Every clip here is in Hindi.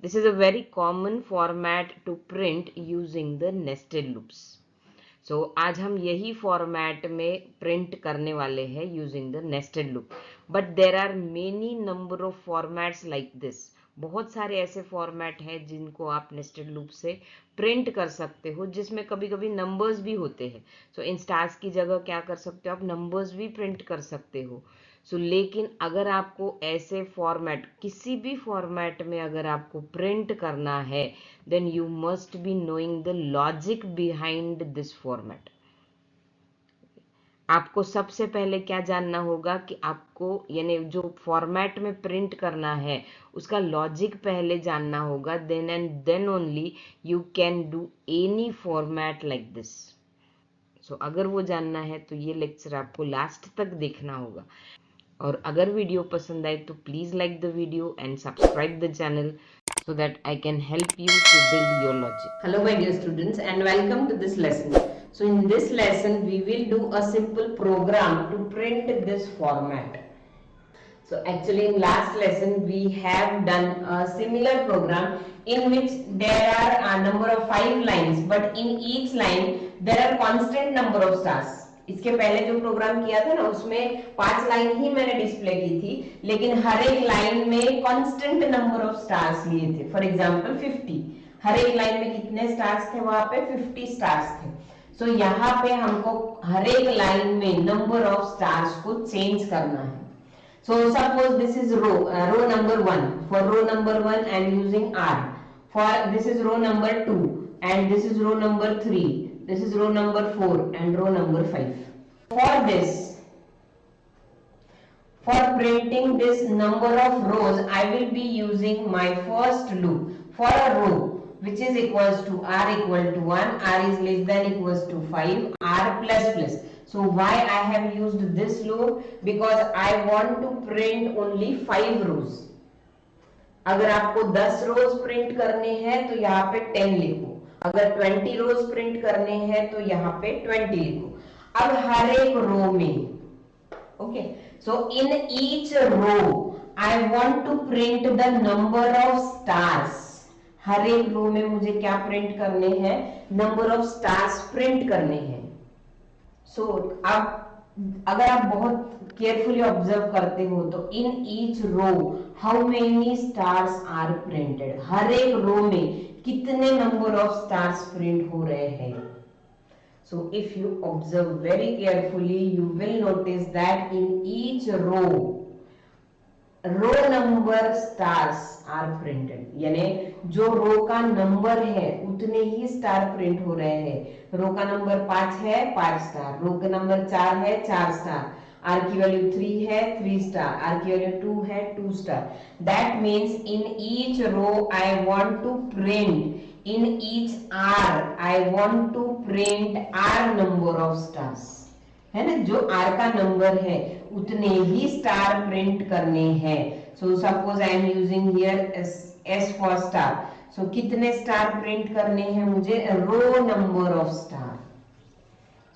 This is a very common format to print using the nested loops. So आज हम यही फॉर्मेट में प्रिंट करने वाले हैं using the nested loop. But there are many number of formats like this. बहुत सारे ऐसे फॉर्मेट हैं जिनको आप नेस्टेड लूप से प्रिंट कर सकते हो, जिसमें कभी कभी नंबर्स भी होते हैं. सो इन स्टार्स की जगह क्या कर सकते हो, आप नंबर्स भी प्रिंट कर सकते हो. लेकिन अगर आपको ऐसे फॉर्मेट, किसी भी फॉर्मेट में अगर आपको प्रिंट करना है, then you must be knowing the logic behind this format. आपको सबसे पहले क्या जानना होगा कि आपको यानी जो फॉर्मेट में प्रिंट करना है उसका लॉजिक पहले जानना होगा. Then and then only you can do any format like this. So अगर वो जानना है तो ये लेक्चर आपको लास्ट तक देखना होगा. और अगर वीडियो पसंद आए तो please like the video and subscribe the channel so that I can help you to build your logic. Hello my dear students and welcome to this lesson. So in this lesson we will do a simple program to print this format. So actually in last lesson we have done a similar program in which there are a number of 5 lines, but in each line there are constant number of stars. इसके पहले जो प्रोग्राम किया था ना उसमें 5 लाइन ही मैंने डिस्प्ले की थी, लेकिन हर एक लाइन में कांस्टेंट नंबर ऑफ स्टार्स लिए थे. For example 50. हर एक लाइन में कितने स्टार्स थे, वहां पे 50 स्टार्स थे. सो यहाँ पे हमको हर एक लाइन में नंबर ऑफ स्टार्स को चेंज करना है. So suppose this is row number 1. For row number 1 I am using R. For this is row number 2 and this is row number 3. This is row number 4 and row number 5. For this, for printing this number of rows, I will be using my first loop. For a row which is equals to R equal to 1, R is less than equals to 5, R plus plus. So why I have used this loop? Because I want to print only 5 rows. अगर आपको 10 रोज प्रिंट करने हैं तो यहाँ पे 10 लिखो. अगर 20 रोज प्रिंट करने हैं तो यहाँ पे 20 लिखो. अब हर एक रो में, okay, so in each row I want to print the number of stars. हर एक रो में मुझे क्या प्रिंट करने हैं, नंबर ऑफ स्टार्स प्रिंट करने हैं. सो अब अगर आप बहुत केयरफुली ऑब्जर्व करते हो तो in each row how many stars are printed. हर एक रो में कितने नंबर ऑफ स्टार्स प्रिंट हो रहे हैं. So if you observe very carefully you will notice that in each row number stars are printed. यानी जो रो का नंबर है उतने ही स्टार प्रिंट हो रहे हैं. रो का नंबर 5 है 5 स्टार, रो का नंबर 4 है 4 स्टार, आर की वैल्यू 3 है 3 स्टार, आर की वैल्यू 2 है 2 star. That means in each row I want to print, in each r I want to print r number of stars. है ना, जो आर का नंबर है उतने ही स्टार प्रिंट करने हैं. So suppose I am using here S for star. So कितने स्टार प्रिंट करने हैं मुझे, row number of star.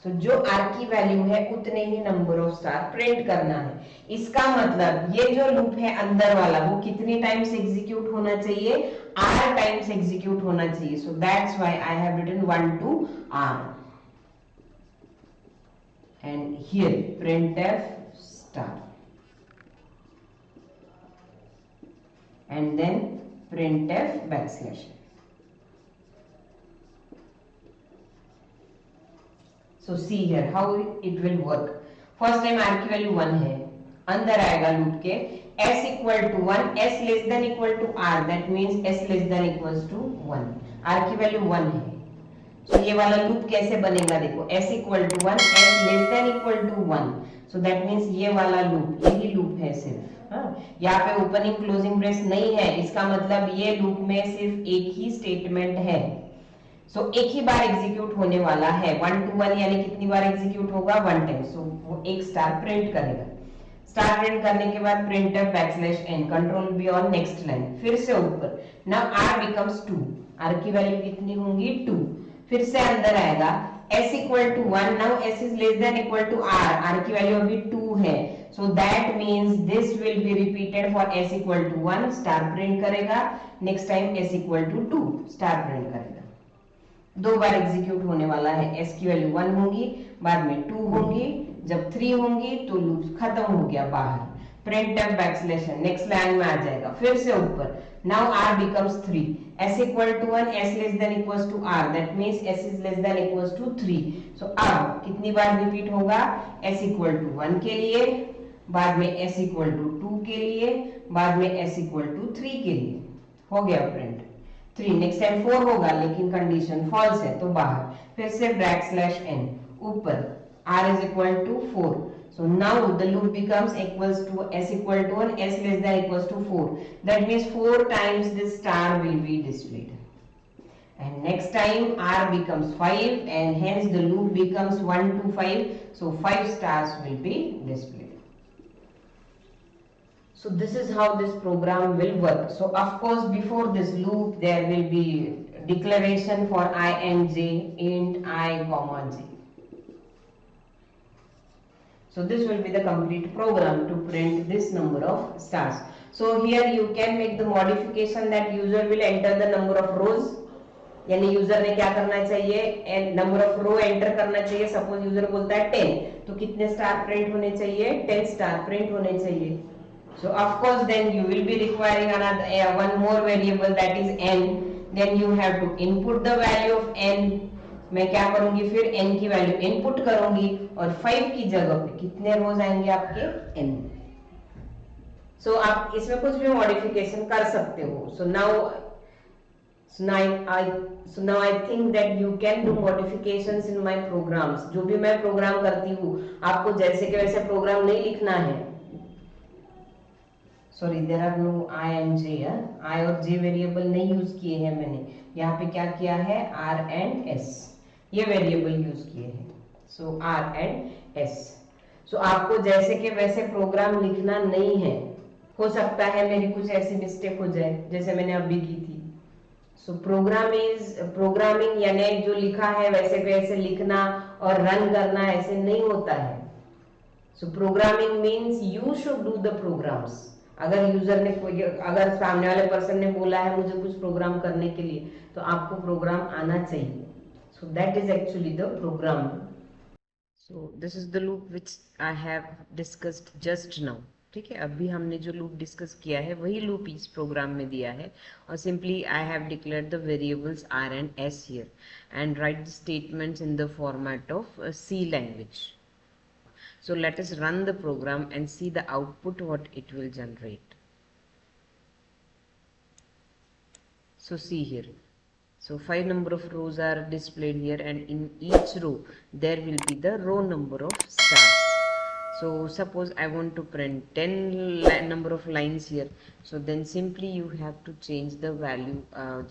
So जो आर की वैल्यू है उतने ही नंबर ऑफ स्टार प्रिंट करना है. इसका मतलब ये जो लूप है अंदर वाला वो कितनी टाइम्स एग्जीक्यूट होना चाहिए, आर टाइम्स एग्जीक्यूट होना चाहिए. So that's why I have written 1 to r. And here printf star and then printf backslash. So see here how it will work. First time r की वैल्यू 1 है, अंदर आएगा लूप के s equal to 1, s less than equal to r, that means s less than equals to 1. r की वैल्यू 1 है. तो ये वाला लूप कैसे बनेगा, देखो s equal to 1, s less than equal to 1. So that means ये वाला लूप, यही लूप है सिर्फ. यहाँ पे ओपनिंग क्लोजिंग ब्रेस नहीं है. इसका मतलब ये लूप में सिर्फ एक ही स्टेटमेंट है. सो एक ही बार एग्जीक्यूट होने वाला है. 1 to 1 यानी कितनी बार एग्जीक्यूट होगा, 1 टाइम. सो वो एक स्टार प्रिंट करेगा. स्टार प्रिंट करने के बाद printf backslash n, control be on next line, फिर से ऊपर. नाउ r बिकम्स 2, r की वैल्यू कितनी होंगी 2. फिर से अंदर आएगा s equal to 1. Now s is less than equal to r, r की वैल्यू अभी 2 है. So that means this will be repeated for s equal to 1 star print करेगा, next time s equal to 2 star print करेगा। दो बार एग्जीक्यूट होने वाला है। s की वैल्यू 1 होगी, बाद में 2 होंगी, जब 3 होंगी तो लूप खत्म हो गया बाहर। Print F backslash next line में आ जाएगा, फिर से ऊपर। Now r becomes 3, s equal to 1, s less than equals to r, that means s is less than equals to 3। so अब कितनी बार रिपीट होगा, s equal to 1 के लिए, बाद में s equal to 2 के लिए, बाद में s equal to 3 के लिए। हो गया प्रिंट 3, नेक्स्ट टाइम 4 होगा लेकिन कंडीशन फॉल्स है तो बाहर, फिर से बैकस्लैश n ऊपर, r is equal to 4। so now the loop becomes equals to s equal to 1, s less than equals to 4, that means 4 times this star will be displayed, and next time r becomes 5 and hence the loop becomes 1 to 5, so 5 stars will be displayed। So this is how this program will work. So of course before this loop there will be declaration for I and j, int I comma j। so this will be the complete program to print this number of stars। so here you can make the modification that user will enter the number of rows, यानी यूजर ने क्या करना चाहिए, नंबर ऑफ रो एंटर करना चाहिए। सपोज यूजर बोलता है 10, तो कितने स्टार प्रिंट होने चाहिए, 10 स्टार प्रिंट होने चाहिए। So of course then you will be requiring another one more variable that is n, then you have to input the value of n। मैं क्या करूंगी, फिर n की वैल्यू इनपुट करूंगी और 5 की जगह पे कितने रोज आएंगे आपके, n। so आप इसमें कुछ भी मॉडिफिकेशन कर सकते हो। So now I think that you can do modifications in my programs। जो भी मैं प्रोग्राम करती हूँ आपको जैसे के वैसे प्रोग्राम नहीं लिखना है। Sorry there are no I and J, I और जे वेरिएबल नहीं यूज किए हैं मैंने, यहाँ पे क्या किया है, आर एंड एस ये वेरिएबल यूज किए हैं। सो आर एंड एस। सो आपको जैसे के वैसे प्रोग्राम लिखना नहीं है, हो सकता है मेरी कुछ ऐसी मिस्टेक हो जाए जैसे मैंने अभी की थी। सो प्रोग्रामिंग यानी जो लिखा है वैसे पे ऐसे लिखना और रन करना ऐसे नहीं होता है। So programming means you should do the programs. अगर यूजर ने अगर सामने वाले पर्सन ने बोला है मुझे कुछ प्रोग्राम करने के लिए, तो आपको प्रोग्राम आना चाहिए। So that is actually the program. So this is the loop which I have discussed just now. ठीक है, अभी हमने जो लूप डिस्कस किया है वही लूप इस प्रोग्राम में दिया है, और simply I have declared the variables R and S here and write the statements in the format of C language. So let us run the program and see the output what it will generate. So see here. So 5 number of rows are displayed here, and in each row there will be the row number of stars. So suppose I want to print 10 number of lines here. So then simply you have to change the value.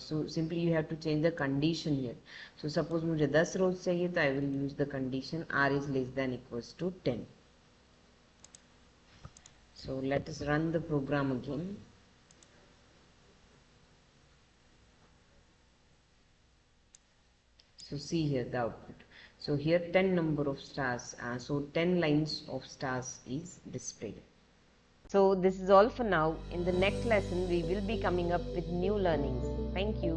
So simply you have to change the condition here. So suppose मुझे 10 rows चाहिए तो I will use the condition r is less than equals to 10. So let us run the program again. So see here the output. So here 10 number of stars, so 10 lines of stars is displayed. So this is all for now. In the next lesson we will be coming up with new learnings. Thank you.